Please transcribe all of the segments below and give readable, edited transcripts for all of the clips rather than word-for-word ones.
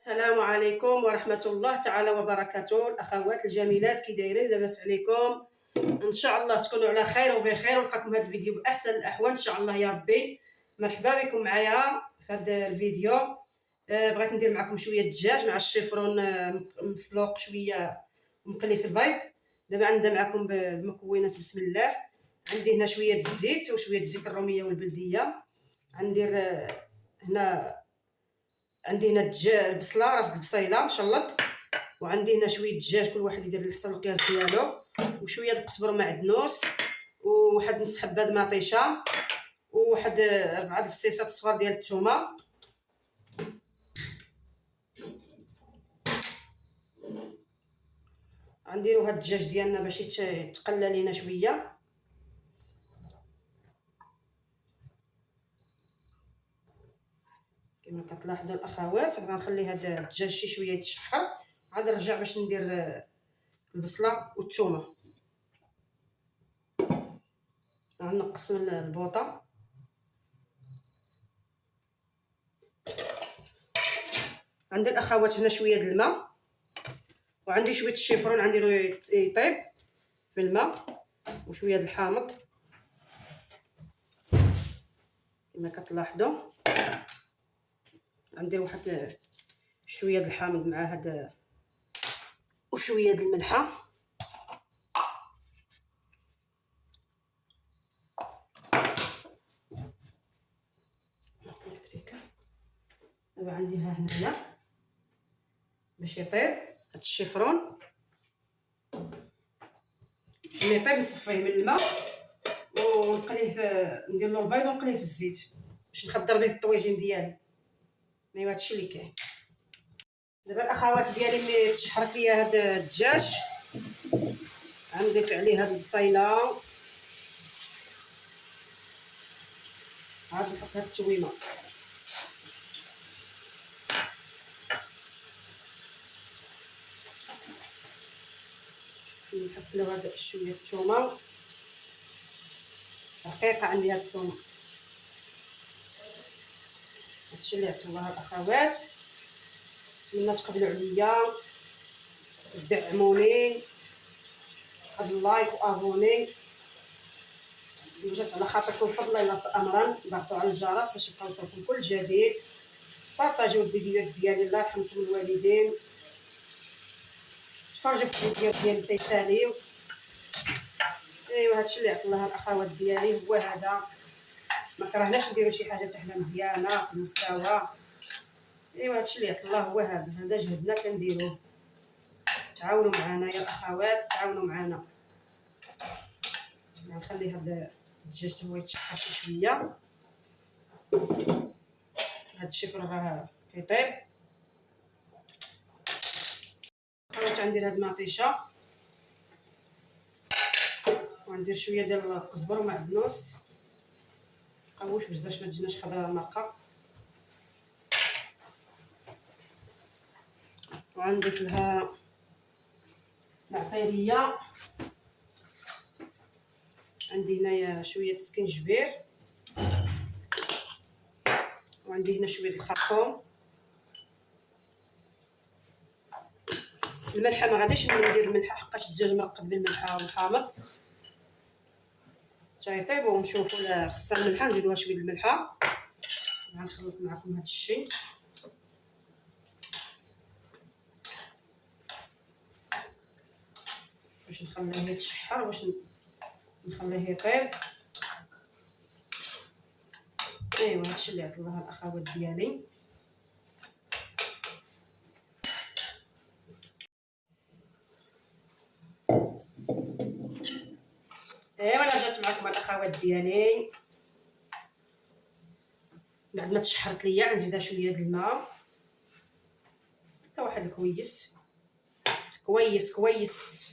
السلام عليكم ورحمة الله تعالى وبركاته. الأخوات الجميلات كي دايرين؟ لاباس عليكم؟ إن شاء الله تكونوا على خير وبخير، ونلقاكم هذا الفيديو بأحسن الأحوال إن شاء الله يا ربي. مرحبا بكم معايا في هذا الفيديو. بغيت ندير معكم شوية دجاج مع الشيفرون مسلوق شوية ومقلي في البيض. دابا غنبدا معكم بالمكونات. بسم الله. عندي هنا شوية الزيت وشوية الزيت الرومية والبلدية. عندي هنا البصله، راس البصيله مشلط، وعندي هنا شويه الدجاج، كل واحد يدير على حسب القياس ديالو، وشويه القزبر معدنوس، وواحد نص حبه مطيشه، وواحد 4 الفصيصات صغار ديال الثومه. غنديروا هاد الدجاج ديالنا باش يتقلى لينا شويه. كما كتلاحظوا الاخوات، غنخلي هذا الدجاج شي شويه يتشحر، عاد نرجع باش ندير البصله والثومه. غنقص من البوطه. عندي الاخوات هنا شويه د الماء، وعندي شويه الشيفرون غنديرو يطيب في الماء، وشويه د الحامض كما كتلاحظوا. غندير واحد شويه د الحامض مع هذا، وشويه د الملحه. دابا غنديرها هنايا باش يطيب هاد الشيفرون. ملي يطيب نصفيه من الماء ونقليه ندير له البيض ونقليه في الزيت باش نخضر به الطويجين ديالي. ايوا هادشي اللي كاين. دابا الاخوات ديالي ملي تشحرت ليا هاد الدجاج، غنضيف عليه هاد البصيله، عاد نحط هاد التويمه، نحط له هاد شويه الثومه رقيقه. عندي هاد الثومه. هادشي اللي عرفتوا الله الاخوات. نتمنى تقبلوا عليا ودعموني بهاد اللايك وابوني، وجات على خاطركم فضلا الى امرا ضغطوا على الجرس باش يبقى يوصلكم كل جديد. بارطاجيو الفيديوهات ديالي، الله يرحمكم الوالدين. تفرجوا في الفيديوهات ديالي تيساليو. ايوا هادشي اللي عطا الله الاخوات ديالي هو هذا. ما كرهناش نديرو شي حاجه حتى حنا مزيانه في المستوى. ايوا هادشي اللي عطا الله هو هذا جهدنا كنديروه. تعاونوا معنا يا الاخوات، تعاونوا معنا. غنخلي هذا الدجاج هو يتشحر شويه. هاد الشيفرون راه كيطيب. خرجت غندير هاد المطيشه، وغندير شويه ديال القزبر ومعدنوس. مبقاوش بزاف ما تجيناش خضره المرقه. وغنضيف لها العطيريه. عندي هنايا شويه السكنجبير، وعندي هنا شويه الخرطوم. الملحه ما غاديش ندير الملحه حقاش الدجاج مرقد بالملحه والحامض. حتى يطيب ونشوفوا خصها الملحه نزيدوها شويه الملحه. غنخلط معكم هذا الشيء باش نخليه يتشحر، باش نخليه يطيب. ايوا هادشي اللي عطا الله الاخوات ديالي. ايوا انا جات معكم الاخوات ديالي بعد ما تشحرت ليا. غنزيدها شويه د الماء، حتى واحد كويس كويس كويس.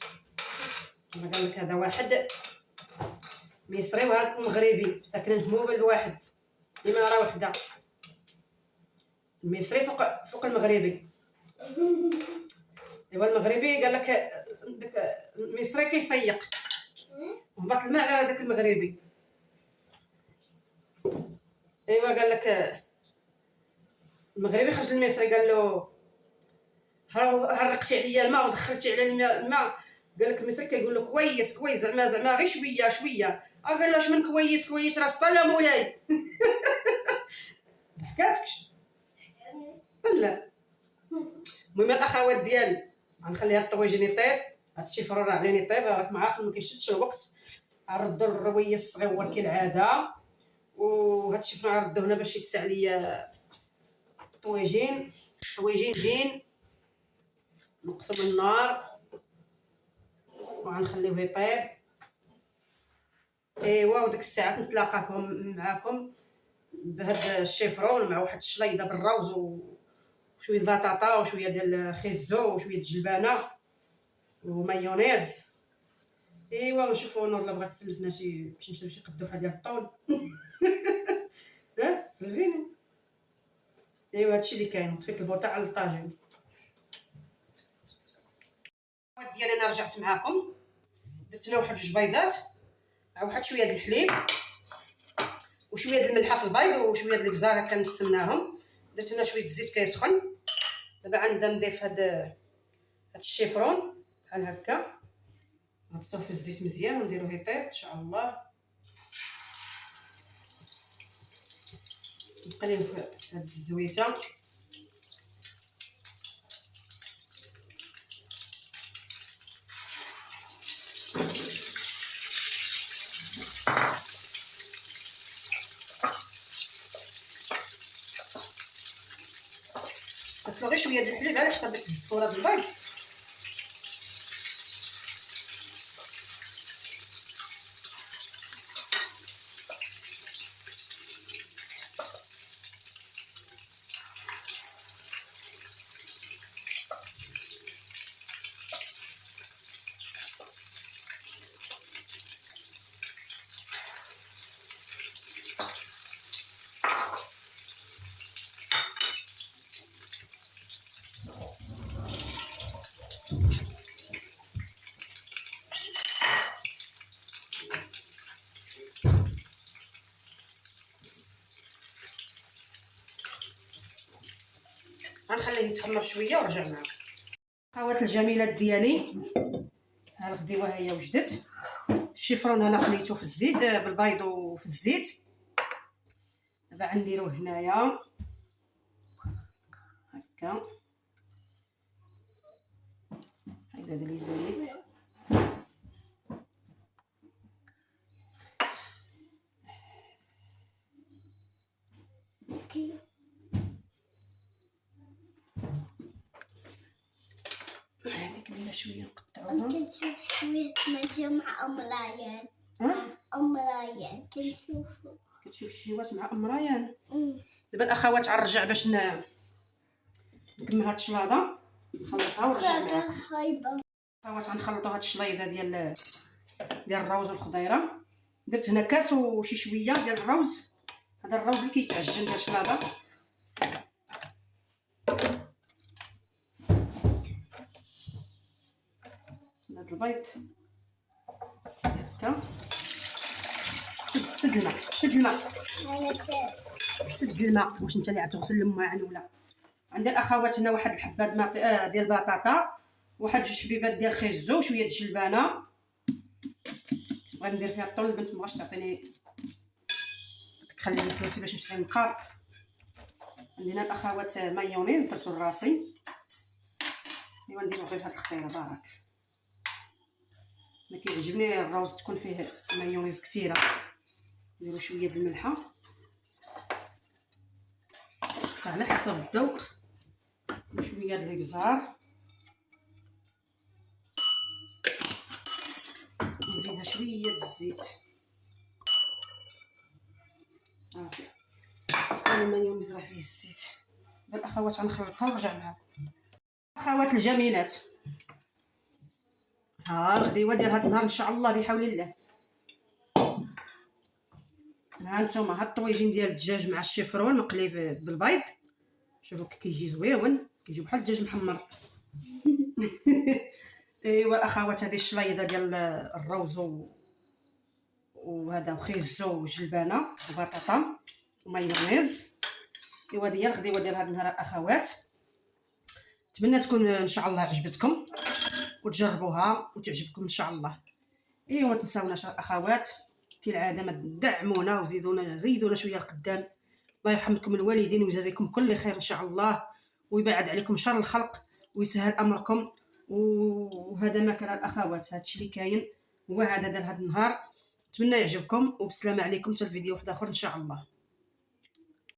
كما قال لك هذا واحد مصري وهذا مغربي ساكنين في موبل واحد، اماره وحده. المصري فوق المغربي. ايوا المغربي قال لك داك المصري كيسيق وهبط الماء على داك المغربي. ايوا قال لك المغربي خرج المصري قال له هرقتي عليا الماء ودخلتي على الماء. قال لك المثل كيقول لك كويس كويس، زعما غير شويه شويه. قال له اش من كويس كويس، راه سطا مولاي. ضحكاتكش لا. المهم الاخوات ديالي غنخليها الطويجين يطيب. هاد الشيفرون راه عليني يطيب، راكم عارفين ما كيشدش الوقت. غنردو الرويه الصغيور كالعاده، وهاد الشيفرون غنردوه هنا باش يتسع ليا الطويجين زين. نقصوا من النار وغنخليوه يطيب. ايوا وديك الساعات نتلاقاكم معكم بهاد الشيفرون مع واحد الشليضه بالروز وشويه البطاطا وشويه ديال الخيزو وشويه الجلبانه ومايونيز. ايوا نشوفوا نور لا بغات تسلفنا باش نشري شي قدوحه ديال الطون. ها سلفيني. ايوا هادشي اللي كاين. طفيت البوطه على الطاجين ديالي. انا رجعت معكم، درت لنا واحد جوج بيضات مع واحد شويه د الحليب وشويه د الملحه في البيض وشويه د الكزار هكا نستناهم. درت هنا شويه الزيت كيسخن. دابا عندنا نضيف هاد الشيفرون بحال هكا، نغطسوه في الزيت مزيان ونديروه يطيب ان شاء الله. نقليوه في هاد الزويته. درت له غير شويه د الحليب على حسب الزفوره د البيض. غنخليه يتخمر شويه ورجع معكم. الخوات الجميلات ديالي، ها الغديوه هي وجدت. الشيفرون انا خليته في الزيت بالبيض وفي الزيت. دابا غنديروه هنايا هكا. هيدا لي زيت هذيك اللي شويه نقطعوها. كنشوف شويه ماجي مع ام ريان. ام ريان كتشوف شيوات مع ام ريان. دابا الاخوات غنرجع باش نكمل هاد الشلاضه، نخلطها ونرجع معكم. اخوات غنخلطوا هاد الشليضه ديال الروز والخضيره. درت هنا كاس وشي شويه ديال الروز. هذا الروز اللي كيتعجن ديال الشلاضه. هاد البيض هكا. سد الماء سد الماء. واش انت اللي غتغسل الماعن ولا؟ عندي الاخوات هنا واحد الحبه ديال البطاطا، واحد جوج حبيبات ديال الخيزو وشويه د الجلبانه. بغيت ندير فيها الطون، البنت مبغاش تعطيني، تخلي لي فلوسي باش نشري مقاط. عندنا الاخوات مايونيز درتو لراسي. ايوا نديرو غير هاد الخطيره بارك. ما كيعجبني الروز تكون فيه مايونيز كثيره. نديرو شويه د الملحه على حسب الذوق وشويه د الكزار. نزيدها شويه د الزيت صافي. اصلا المايونيز راه فيه الزيت. الاخوات غنخلطها ونرجع معاكم. اخوات الجميلات، ها الغديوه ديال هاد النهار ان شاء الله بحول الله. ها نتوما هاد الطويجين ديال الدجاج مع الشيفرون مقلي بالبيض. شوفوا كيجي زويون، كيجي بحال الدجاج محمر. ايوا الاخوات هذه الشليضه ديال الروز وهذا وخيزو وجلبانه وبطاطا ومايونيز. ايوا هذه هي الغديوه ديال هاد النهار الاخوات. نتمنى تكون ان شاء الله عجبتكم وتجربوها وتعجبكم ان شاء الله. ايوا ما تنساوناش الاخوات كالعاده، ما تدعمونا زيدونا شويه لقدام. الله يرحم لكم الوالدين ويجازيكم كل خير ان شاء الله، ويبعد عليكم شر الخلق ويسهل امركم. وهذا ما كان الاخوات، هذا الشيء اللي كاين هو هذا دار هذا النهار. نتمنى يعجبكم، وبسلامه عليكم حتى الفيديو واحد اخر ان شاء الله.